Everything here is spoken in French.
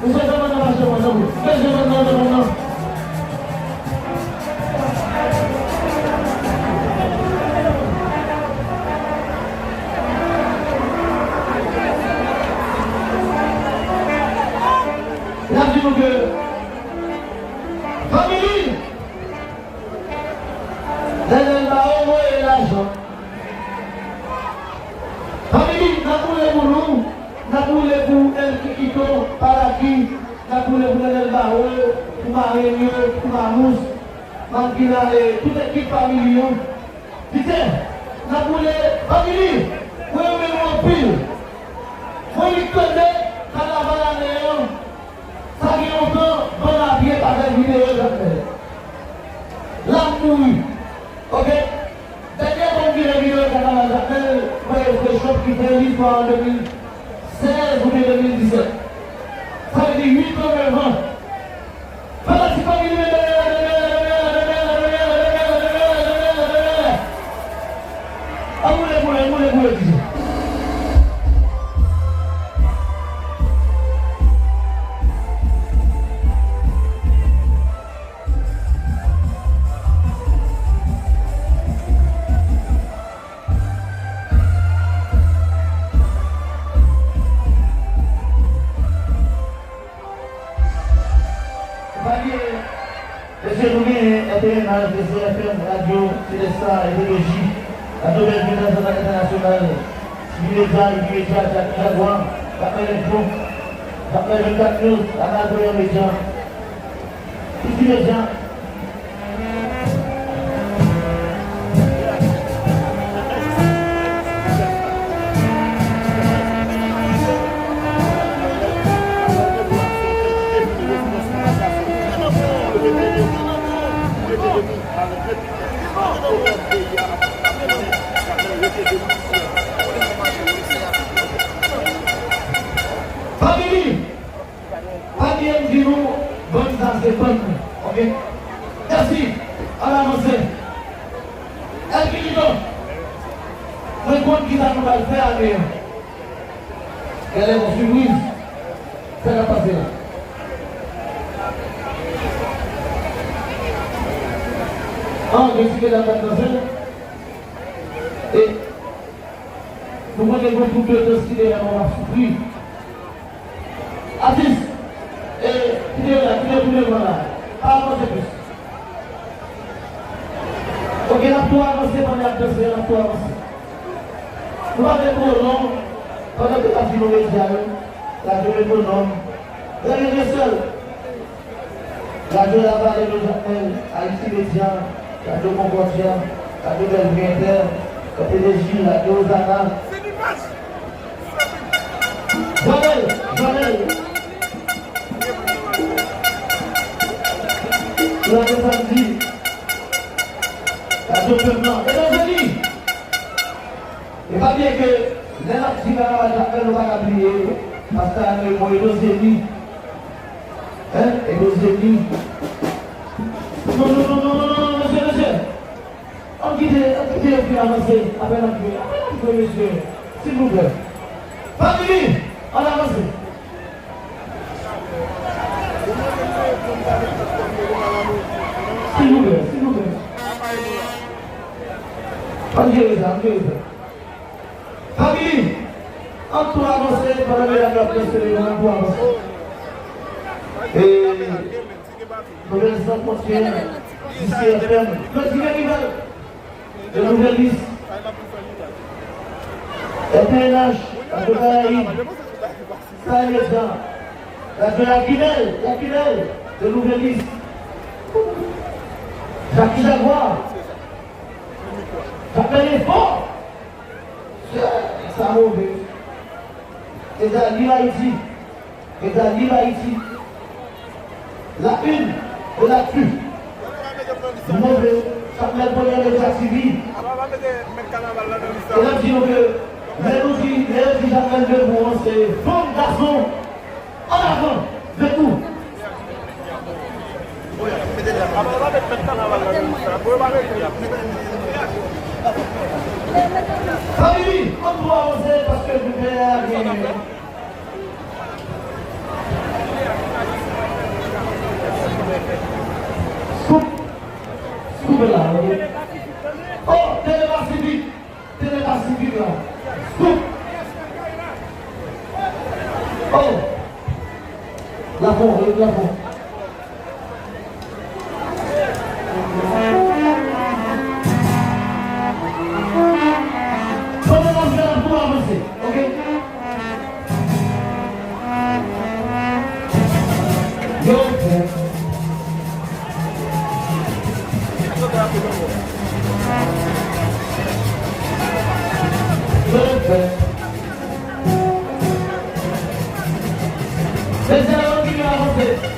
Vous êtes non. Dis-nous que famille, elle va envoyer l'argent. Famille, n'a pas les boulons, n'a pas les bouts, elle qui quittent par qui, n'a pas les bouts, elle va pour ma réunion, pour ma mousse, ma et toute équipe familiale. Dites, n'a pas les familles, vous avez mon pile. Vous les connaissez, quand la valeur ça qui est encore dans la vie avec une vidéo jamais. L'amour, ok? Dernière fois que j'ai vu le canal j'appelle, le choc qui fait l'histoire en 2016 ou 2017. Ça veut dire 8 ans avant. Voilà, c'est pas une Radio, Célestin, Idéologie, la nouvelle finance internationale, Média, Jaguar, l'appel Info, l'appel 24 News, la radio Média, tous les médias. Famille, famille, dis-nous, bonne santé, bonne, ok? Merci, à l'avancée. Elle qui dit non, le compte qui va nous faire aller. Elle est une surprise, ça va passer là. Je suis là maintenant. Et nous avons des groupes de considérer on a souffert. Aziz, et qui est là, qui est tout le monde là. Pas avancer plus. Ok, la tour avancée, on a avancé, la tour avancée. Nous avons pour nom, pendant que la ville médiane, la journée pour nom, regardez seul. La journée là-bas, les deux appels, Haïti médiane. La deux Concordia, la deux Belvédère, la PDJ, la deux Osana. Joël. La deux Samedi, la deux Peulement. Et les amis, il va bien que les actifs à l'appel ne vont pas oublier, parce que nous avons deux ennemis. Et deux ennemis. Non. On quitte le plus avancé, appelle un peu, monsieur, s'il vous plaît. Famille, on avance. S'il vous plaît. On dirait ça. Famille, on peut avancer pour la précédente pour avancer. Et nous allons continuer ici à faire. De la nouvelle liste. FNH, la de Caraïbes, Saint-Lézard, la de la Guinée, de nouvelle liste. Jacques Jaguar, j'appelle les forts. Ça mauvais. Et dans l'île Haïti, la une de la tue. Mauvais. Ça met le bonheur de la civile. Et là, disons que les outils, j'appelle de vous, c'est femme, garçon, en avant, de tout. Famille, on doit avancer parce que je vais arriver. Lapon, le lapon. Pendant la finale, pour avancer, ok? Yo, c'est ça qui va avancer.